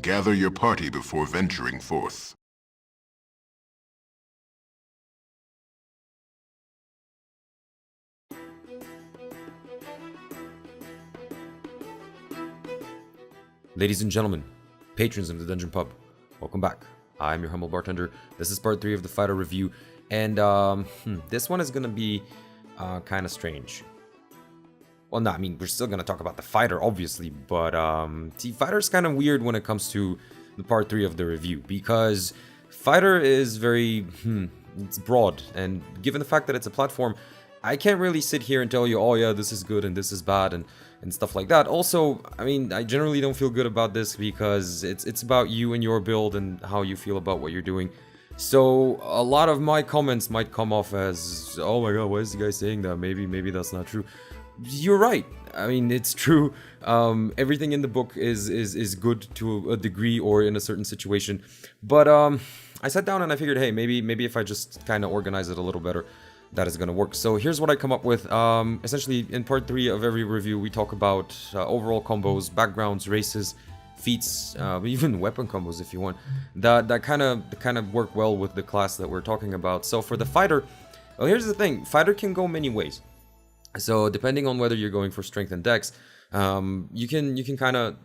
gather your party before venturing forth. Ladies and gentlemen, patrons of the Dungeon Pub, welcome back. I'm your humble bartender. This is part 3 of the Fighter review, and this one is gonna be kind of strange. Well, no, I mean, we're still gonna talk about the Fighter, obviously, but see, Fighter's kind of weird when it comes to the part 3 of the review, because Fighter is very, it's broad, and given the fact that it's a platform, I can't really sit here and tell you, oh yeah, this is good and this is bad and stuff like that. Also, I mean, I generally don't feel good about this because it's about you and your build and how you feel about what you're doing. So a lot of my comments might come off as, oh my god, why is the guy saying that? Maybe that's not true. You're right. I mean, it's true. Everything in the book is good to a degree or in a certain situation. But I sat down and I figured, hey, maybe if I just kind of organize it a little better, that is going to work. So here's what I come up with. Essentially, in part 3 of every review, we talk about overall combos, backgrounds, races, feats, even weapon combos if you want, that kind of work well with the class that we're talking about. So for the Fighter, well, here's the thing. Fighter can go many ways. So depending on whether you're going for strength and dex, you can kind of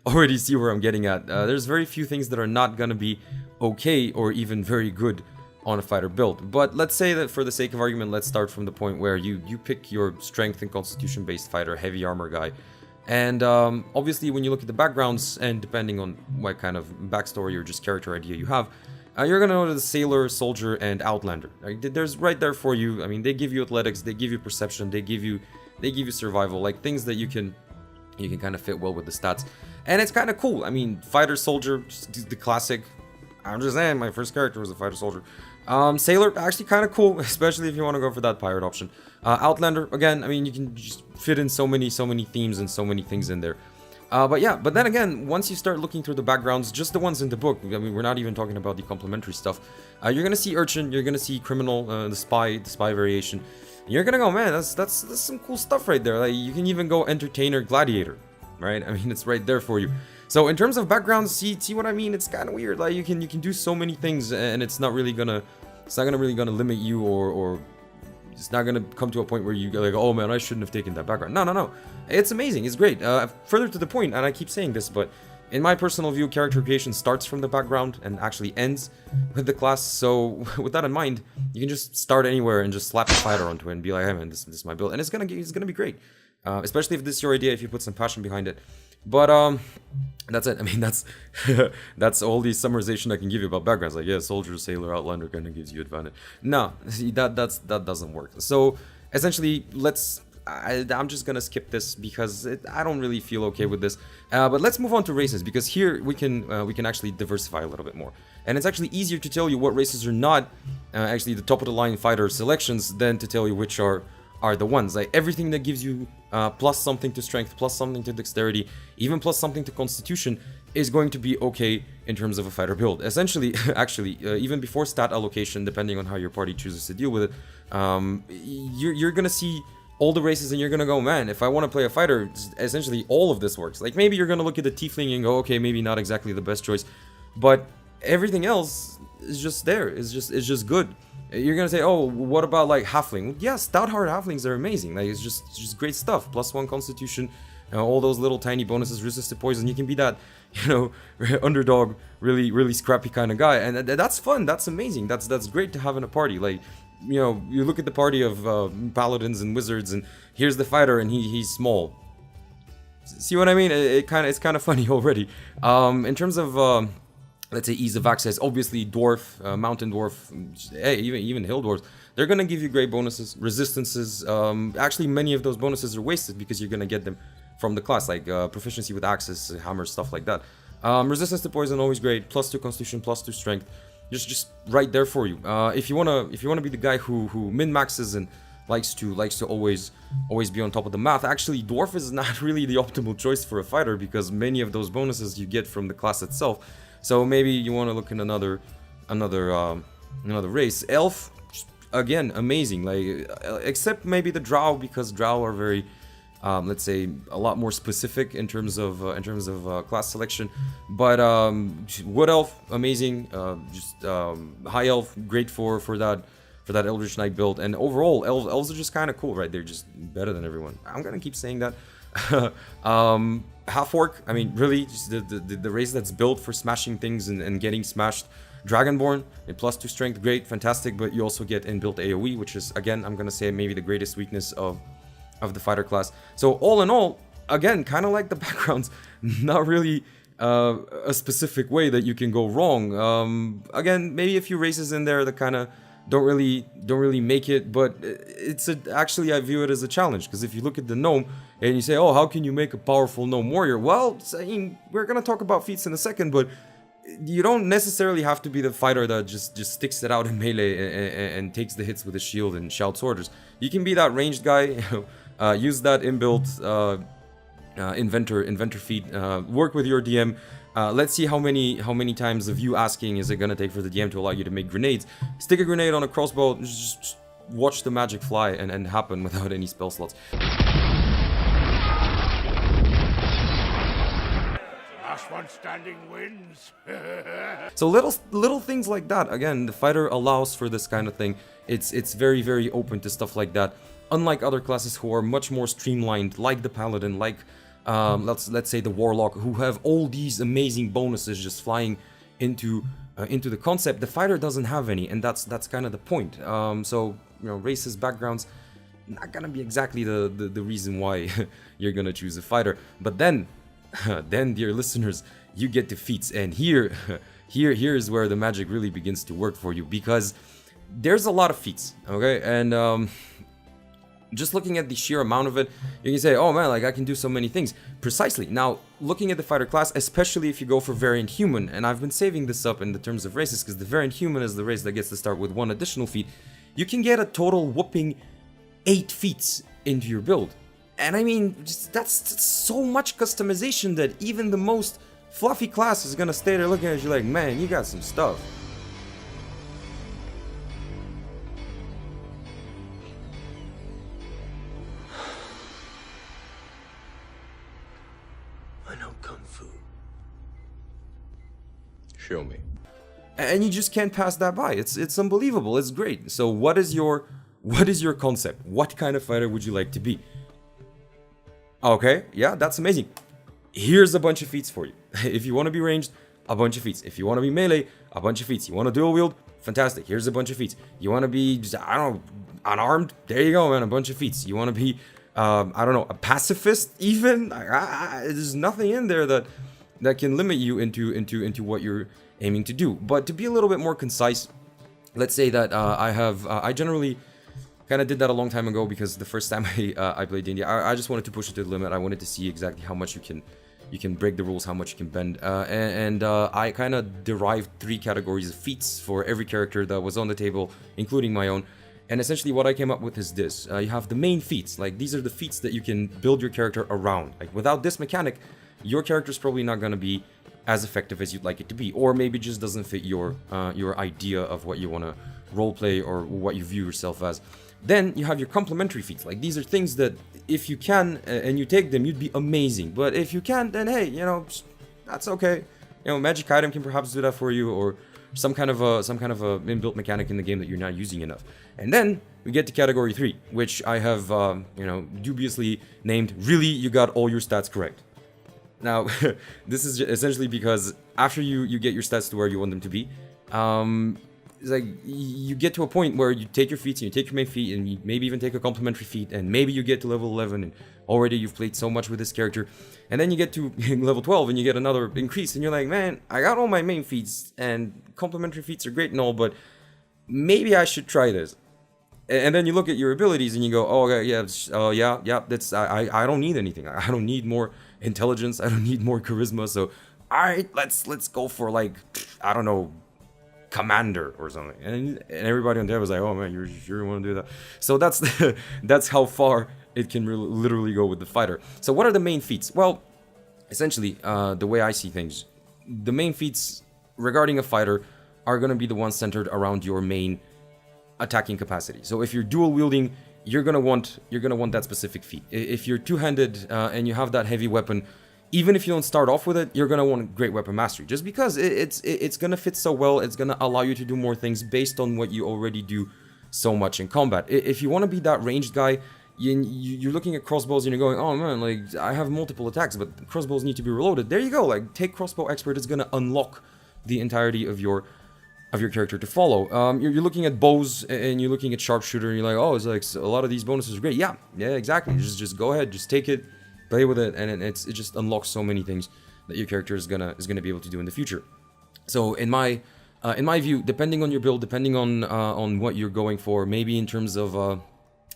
already see where I'm getting at. There's very few things that are not going to be okay or even very good on a Fighter build. But let's say that for the sake of argument, let's start from the point where you pick your strength and constitution based fighter, heavy armor guy. And obviously when you look at the backgrounds, and depending on what kind of backstory or just character idea you have, you're gonna know the sailor, soldier, and outlander. There's right there for you. I mean, they give you athletics, they give you perception, they give you survival, like things that you can kind of fit well with the stats. And it's kind of cool. I mean, fighter, soldier, just the classic. I'm just saying, my first character was a fighter soldier. Sailor, actually kind of cool, especially if you want to go for that pirate option. Outlander, again, I mean, you can just fit in so many themes and so many things in there. But yeah, but then again, once you start looking through the backgrounds, just the ones in the book, I mean, we're not even talking about the complementary stuff. You're gonna see urchin, you're gonna see criminal, the spy variation. You're gonna go, man, that's some cool stuff right there. Like, you can even go entertainer, gladiator, right? I mean, it's right there for you. So in terms of backgrounds, see what I mean? It's kind of weird. Like, you can do so many things, and it's not really gonna limit you, or it's not gonna come to a point where you go like, oh man, I shouldn't have taken that background. No, it's amazing. It's great. Further to the point, and I keep saying this, but in my personal view, character creation starts from the background and actually ends with the class. So with that in mind, you can just start anywhere and just slap a fighter onto it and be like, hey man, this is my build, and it's gonna be great. Especially if this is your idea, if you put some passion behind it. But that's it. I mean, that's that's all the summarization I can give you about backgrounds. Like, yeah, soldier, sailor, outlander kind of gives you advantage. No, see, that doesn't work. So essentially, I'm just gonna skip this because I don't really feel okay with this. But let's move on to races, because here we can actually diversify a little bit more, and it's actually easier to tell you what races are not actually the top of the line fighter selections than to tell you which are the ones. Like, everything that gives you plus something to strength, plus something to dexterity, even plus something to constitution is going to be okay in terms of a fighter build. Essentially, actually, even before stat allocation, depending on how your party chooses to deal with it, you're gonna see all the races and you're gonna go, man, if I want to play a fighter, essentially all of this works. Like, maybe you're gonna look at the tiefling and go, okay, maybe not exactly the best choice, but everything else is just there. It's just good. You're gonna say, oh, what about like halfling? Yeah, stout heart halflings are amazing. Like, it's just great stuff. +1 constitution, all those little tiny bonuses, resist to poison. You can be that, underdog, really scrappy kind of guy, and that's fun. That's amazing. That's great to have in a party. Like, you look at the party of paladins and wizards, and here's the fighter, and he's small. See what I mean? It's kind of funny already. In terms of let's say ease of access, obviously dwarf, mountain dwarf, hey, even hill dwarves, they're gonna give you great bonuses, resistances. Actually, many of those bonuses are wasted because you're gonna get them from the class, like proficiency with axes, hammers, stuff like that. Resistance to poison, always great. +2 constitution, +2 strength, just right there for you. If you wanna be the guy who min maxes and likes to always be on top of the math, actually dwarf is not really the optimal choice for a fighter because many of those bonuses you get from the class itself. So maybe you want to look in another race. Elf, again, amazing. Like, except maybe the drow, because drow are very let's say a lot more specific in terms of class selection. But Wood Elf, amazing. Just High Elf, great for that Eldritch Knight build. And overall, elves are just kind of cool, right? They're just better than everyone. I'm gonna keep saying that. Half Orc, I mean, really, just the race that's built for smashing things and getting smashed. Dragonborn, a +2 strength, great, fantastic, but you also get inbuilt AoE, which is, again, I'm gonna say maybe the greatest weakness of the fighter class. So all in all, again, kind of like the backgrounds, not really a specific way that you can go wrong. Again, maybe a few races in there that kind of don't really make it, but actually I view it as a challenge, because if you look at the gnome and you say, oh, how can you make a powerful gnome warrior? Well, I mean, we're gonna talk about feats in a second, but you don't necessarily have to be the fighter that just sticks it out in melee and takes the hits with a shield and shouts orders. You can be that ranged guy, use that inbuilt inventor feat, work with your DM. Let's see how many times of you asking is it gonna take for the DM to allow you to make grenades. Stick a grenade on a crossbow, just watch the magic fly and happen without any spell slots. Last one standing wins. So little things like that. Again, the fighter allows for this kind of thing. It's very open to stuff like that. Unlike other classes who are much more streamlined, like the paladin, like let's say the warlock, who have all these amazing bonuses just flying into the concept. The fighter doesn't have any, and that's kind of the point. So you know, races, backgrounds, not gonna be exactly the reason why you're gonna choose a fighter. But then, dear listeners, you get to feats, and here is where the magic really begins to work for you, because there's a lot of feats, okay? And just looking at the sheer amount of it, you can say, oh man, like I can do so many things. Precisely. Now, looking at the fighter class, especially if you go for variant human, and I've been saving this up in the terms of races, because the variant human is the race that gets to start with one additional feat, you can get a total whopping 8 feats into your build. And I mean, that's so much customization that even the most fluffy class is gonna stay there looking at you like, man, you got some stuff. I know Kung Fu. Show me. And you just can't pass that by. It's unbelievable. It's great. So what is your concept? What kind of fighter would you like to be? Okay, yeah, that's amazing. Here's a bunch of feats for you. If you want to be ranged, a bunch of feats. If you want to be melee, a bunch of feats. You want to dual wield? Fantastic. Here's a bunch of feats. You want to be, just, I don't know, unarmed? There you go, man. A bunch of feats. You want to be, I don't know, a pacifist even? There's nothing in there that can limit you into what you're aiming to do. But to be a little bit more concise, let's say that I generally kind of did that a long time ago, because the first time I played D&D, I just wanted to push it to the limit. I wanted to see exactly how much you can break the rules, how much you can bend, and I kind of derived 3 categories of feats for every character that was on the table, including my own. And essentially what I came up with is this. You have the main feats. Like, these are the feats that you can build your character around. Like, without this mechanic, your character's probably not going to be as effective as you'd like it to be, or maybe just doesn't fit your idea of what you want to roleplay or what you view yourself as. Then you have your complementary feats. Like, these are things that if you can and you take them, you'd be amazing. But if you can't, then hey, you know, that's okay. You know, magic item can perhaps do that for you, or some kind of a inbuilt mechanic in the game that you're not using enough. And then we get to category 3, which I have you know, dubiously named "Really, you got all your stats correct." Now, this is essentially because after you get your stats to where you want them to be, it's like you get to a point where you take your feats and you take your main feat and you maybe even take a complementary feat, and maybe you get to level 11 and already you've played so much with this character, and then you get to level 12 and you get another increase and you're like, man, I got all my main feats and complementary feats are great and all, but maybe I should try this. And then you look at your abilities and you go, oh yeah, that's I don't need anything. I don't need more intelligence. I don't need more charisma. So all right, let's go for, like, I don't know, commander or something. And everybody on there was like, oh man, you sure want to do that? So that's how far it can literally go with the fighter. So what are the main feats? Well, essentially, the way I see things, the main feats regarding a fighter are going to be the ones centered around your main attacking capacity. So if you're dual wielding, you're gonna want that specific feat. If you're two-handed and you have that heavy weapon, even if you don't start off with it, you're gonna want great weapon mastery, just because it's gonna fit so well. It's gonna allow you to do more things based on what you already do so much in combat. If you want to be that ranged guy, you're looking at crossbows and you're going, oh man, like I have multiple attacks, but crossbows need to be reloaded. There you go. Like take crossbow expert. It's gonna unlock the entirety of your character to follow. You're looking at bows and you're looking at sharpshooter and you're like, oh, it's like a lot of these bonuses are great. Yeah, exactly. Just go ahead, just take it, play with it, and it just unlocks so many things that your character is gonna be able to do in the future. So in my view, depending on your build, depending on what you're going for, maybe in terms of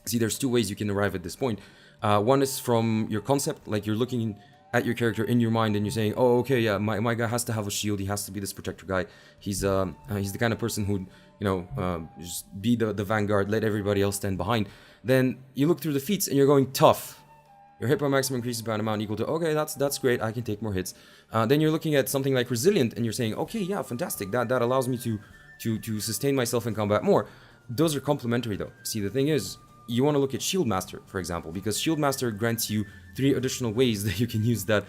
see, there's two ways you can arrive at this point. One is from your concept, like you're looking at your character in your mind and you're saying, oh, okay, yeah, my guy has to have a shield, he has to be this protector guy, he's the kind of person who'd, just be the vanguard, let everybody else stand behind. Then you look through the feats and you're going tough. Your hit point maximum increases by an amount equal to, okay, that's great, I can take more hits. Then you're looking at something like resilient and you're saying, okay, yeah, fantastic, that allows me to sustain myself in combat more. Those are complementary though. See, the thing is, you want to look at Shield Master, for example, because Shield Master grants you 3 additional ways that you can use that,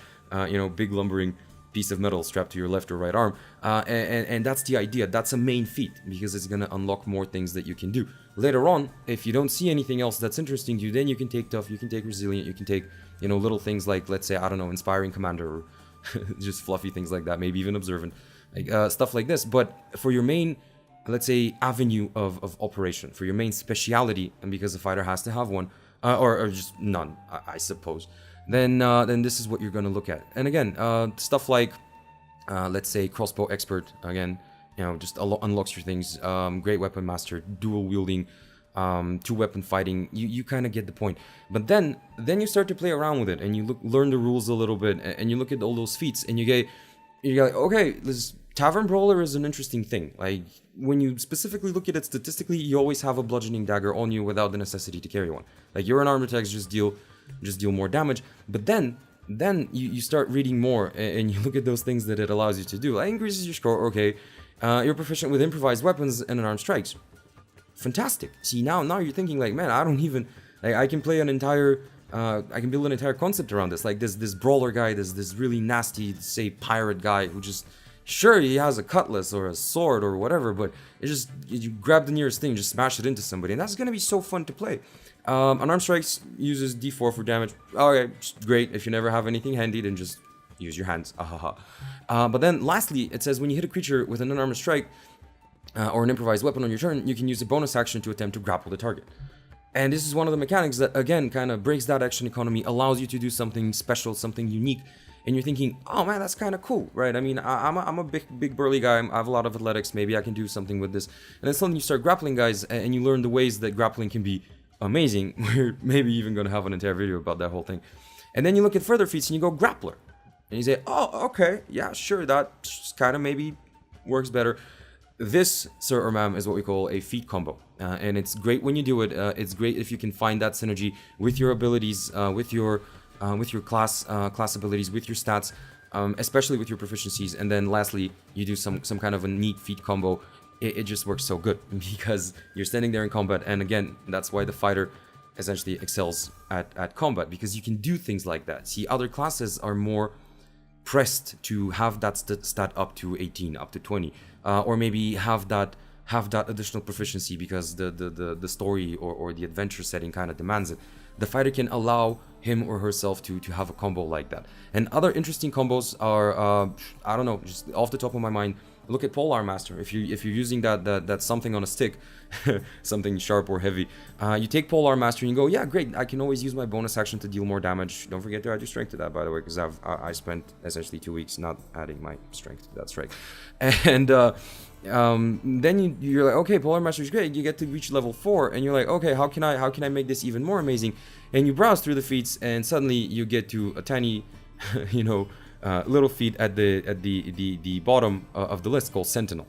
big lumbering piece of metal strapped to your left or right arm. And that's the idea. That's a main feat, because it's going to unlock more things that you can do. Later on, if you don't see anything else that's interesting to you, then you can take Tough, you can take Resilient, you can take, little things like, let's say, I don't know, Inspiring Commander, or just fluffy things like that, maybe even Observant, stuff like this. But for your main, let's say, avenue of operation, for your main speciality, and because the fighter has to have one, or just none, I suppose, then this is what you're going to look at. And again, stuff like, let's say, Crossbow Expert, again, just unlocks your things, Great Weapon Master, dual wielding, 2-weapon fighting, you kind of get the point. But then you start to play around with it, and you learn the rules a little bit, and you look at all those feats, and you're like, okay, this Tavern Brawler is an interesting thing. Like, when you specifically look at it statistically, you always have a bludgeoning dagger on you without the necessity to carry one. Like, your unarmed attacks just deal more damage. But then you start reading more, and you look at those things that it allows you to do. Like, increases your score, okay. You're proficient with improvised weapons and unarmed strikes. Fantastic. See, now you're thinking like, man, I don't even, like, I can play an entire, I can build an entire concept around this. Like, this brawler guy, this really nasty, say, pirate guy who just, sure, he has a cutlass or a sword or whatever, but it's just, you grab the nearest thing, just smash it into somebody, and that's gonna be so fun to play. Unarmed strikes uses D4 for damage. Okay, great. If you never have anything handy, then just use your hands. But then lastly, it says when you hit a creature with an unarmed strike or an improvised weapon on your turn, you can use a bonus action to attempt to grapple the target. And this is one of the mechanics that, again, kind of breaks that action economy, allows you to do something special, something unique. And you're thinking, oh man, that's kind of cool, right? I mean, I'm a big burly guy, I have a lot of athletics, maybe I can do something with this. And then suddenly you start grappling guys, and you learn the ways that grappling can be amazing. We're maybe even going to have an entire video about that whole thing. And then you look at further feats and you go Grappler. And you say, oh, okay, yeah, sure, that kind of maybe works better. This, sir or ma'am, is what we call a feat combo. And it's great when you do it. It's great if you can find that synergy with your abilities, with your class abilities, with your stats, especially with your proficiencies. And then lastly, you do some kind of a neat feat combo. It just works so good because you're standing there in combat. And again, that's why the fighter essentially excels at combat, because you can do things like that. See, other classes are more pressed to have that stat up to 18, up to 20, or maybe have that additional proficiency because the story or the adventure setting kind of demands it. The fighter can allow him or herself to have a combo like that. And other interesting combos are, I don't know, just off the top of my mind, look at Polearm Master. If you're using that something on a stick, something sharp or heavy, you take Polearm Master and you go, yeah, great, I can always use my bonus action to deal more damage. Don't forget to add your strength to that, by the way, because I spent essentially 2 weeks not adding my strength to that strike. And then you're like, okay, Polearm Master is great. You get to reach level 4, and you're like, okay, how can I make this even more amazing? And you browse through the feats, and suddenly you get to a tiny, little feat at the bottom of the list called Sentinel.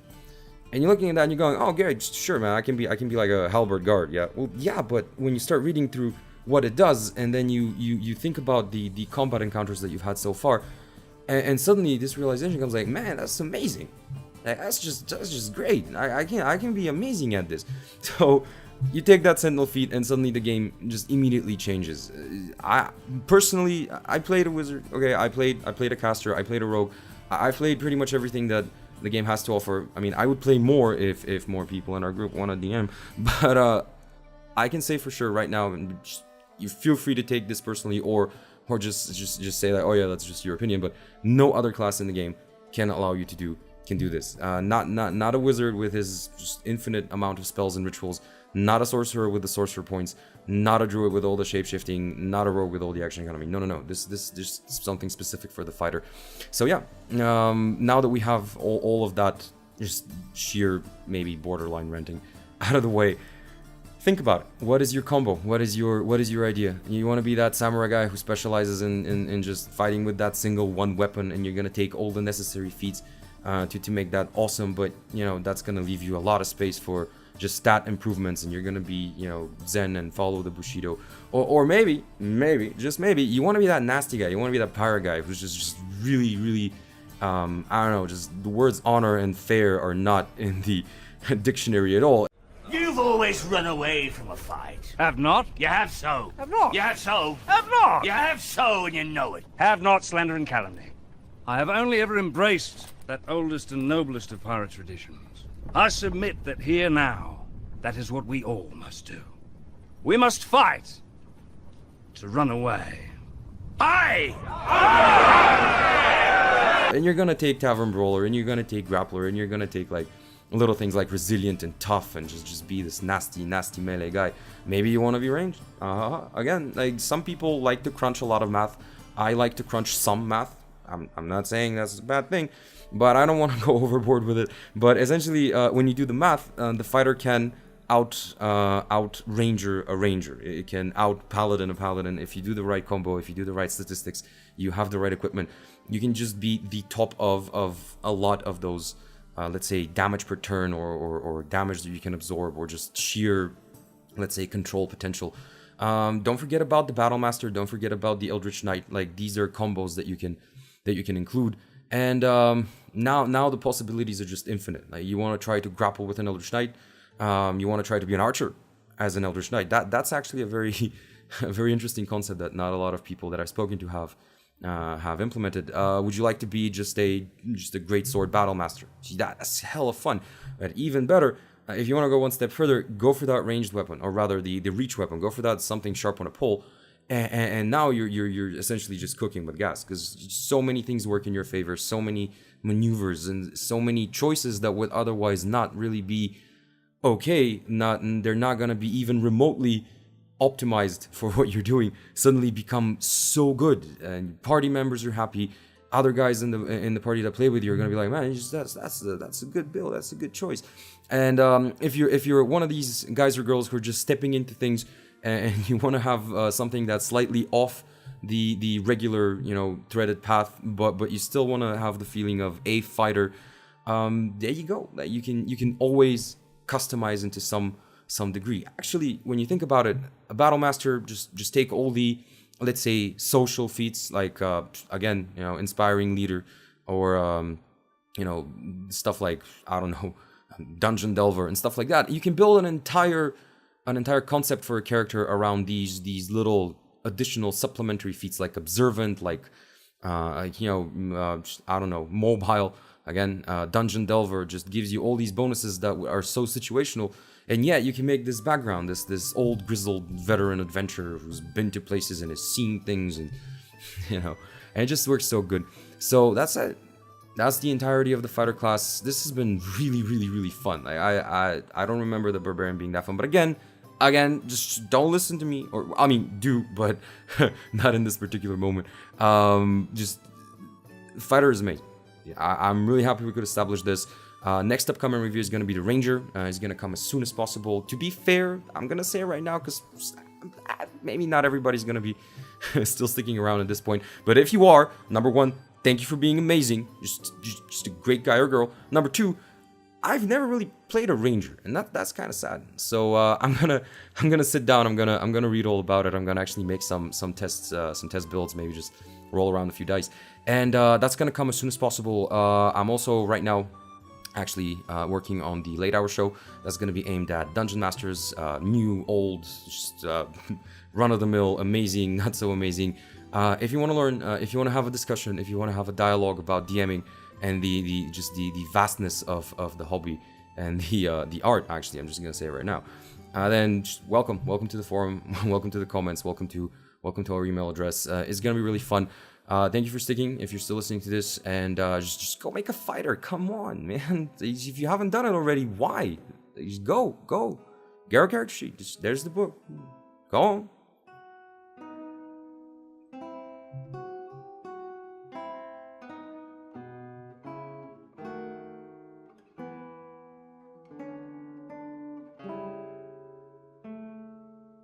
And you're looking at that and you're going, oh, great, sure, man, I can be like a halberd guard. Yeah, well, yeah, but when you start reading through what it does, and then you think about the combat encounters that you've had so far, and suddenly this realization comes like, man, that's amazing. Like, that's just great. I can be amazing at this. So you take that Sentinel feat and suddenly the game just immediately changes. I personally, I played a wizard. Okay, I played a caster. I played a rogue. I played pretty much everything that the game has to offer. I mean, I would play more if more people in our group want a DM, but I can say for sure right now, you feel free to take this personally, or just say that, oh yeah, that's just your opinion. But no other class in the game can allow you to do this. Not a wizard with his just infinite amount of spells and rituals. Not a sorcerer with the sorcerer points. Not a druid with all the shapeshifting. Not a rogue with all the action economy. No. This is something specific for the fighter. So yeah, now that we have all of that, just sheer maybe borderline renting out of the way, think about it. What is your combo? What is your idea? You want to be that samurai guy who specializes in just fighting with that single one weapon, and you're gonna take all the necessary feats to make that awesome, but you know that's gonna leave you a lot of space for just stat improvements, and you're gonna be, you know, zen and follow the bushido, or maybe just maybe you want to be that nasty guy. You want to be that pirate guy who's just really I don't know, just the words honor and fair are not in the dictionary at all. You've always run away from a fight. Have not? You have so. Have not? You have so. Have not? You have so, and you know it. Have not, slander and calumny. I have only ever embraced that oldest and noblest of pirate traditions. I submit that here now, that is what we all must do. We must fight to run away. Aye! And you're gonna take Tavern Brawler, and you're gonna take Grappler, and you're gonna take like little things like Resilient and Tough, and just be this nasty melee guy. Maybe you want to be ranged. Again, like some people like to crunch a lot of math. I like to crunch some math. I'm not saying that's a bad thing, but I don't want to go overboard with it. But essentially, when you do the math, the fighter can out ranger a ranger. It can out paladin a paladin. If you do the right combo, if you do the right statistics, you have the right equipment, you can just be the top of a lot of those, let's say, damage per turn, or damage that you can absorb, or just sheer, let's say, control potential. Don't forget about the Battle Master. Don't forget about the Eldritch Knight. Like, these are combos that you can include. And now the possibilities are just infinite. Like, you want to try to grapple with an Eldritch Knight. You want to try to be an archer as an Eldritch Knight. That's actually a very interesting concept that not a lot of people that I've spoken to have implemented. Would you like to be just a great sword battle master? See, that's hella fun. But even better, if you want to go one step further, go for that ranged weapon, or rather the reach weapon. Go for that something sharp on a pole, and now you're essentially just cooking with gas, because so many things work in your favor, so many maneuvers and so many choices that would otherwise not really be okay. They're not gonna be even remotely optimized for what you're doing, suddenly become so good, and party members are happy. Other guys in the party that play with you are gonna be like, man, that's a good build, that's a good choice. And if you're one of these guys or girls who are just stepping into things and you want to have something that's slightly off the regular, you know, threaded path, but you still want to have the feeling of a fighter, there you go. You can always customize into some degree. Actually, when you think about it, a battle master, just take all the, let's say, social feats, like again, you know, inspiring leader, or you know, stuff like, I don't know, dungeon delver and stuff like that. You can build an entire concept for a character around these little additional supplementary feats, like observant, like you know, I don't know, mobile. Again, dungeon delver just gives you all these bonuses that are so situational. And yet you can make this background, this old grizzled veteran adventurer who's been to places and has seen things, and you know, and it just works so good. So that's it. That's the entirety of the fighter class. This has been really fun. Like, I don't remember the barbarian being that fun, but again, just don't listen to me, or I mean, do, but not in this particular moment. Just fighter is amazing. I'm really happy we could establish this. Next upcoming review is going to be the Ranger. It's going to come as soon as possible. To be fair, I'm going to say it right now, because maybe not everybody's going to be still sticking around at this point. But if you are, number one, thank you for being amazing. Just a great guy or girl. Number two, I've never really played a Ranger, and that's kind of sad. So I'm gonna sit down. I'm gonna read all about it. I'm gonna actually make some tests, some test builds. Maybe just roll around a few dice, and that's gonna come as soon as possible. I'm also right now actually working on the late hour show that's going to be aimed at dungeon masters, new, old, just run-of-the-mill, amazing, not so amazing. If you want to learn, if you want to have a discussion, if you want to have a dialogue about DMing and the vastness of the hobby and the art, actually, I'm just going to say it right now, then just welcome to the forum, welcome to the comments, welcome to our email address. It's going to be really fun. Thank you for sticking, if you're still listening to this, and just go make a fighter. Come on, man. If you haven't done it already, why? Just go. Get our character sheet. There's the book. Go on.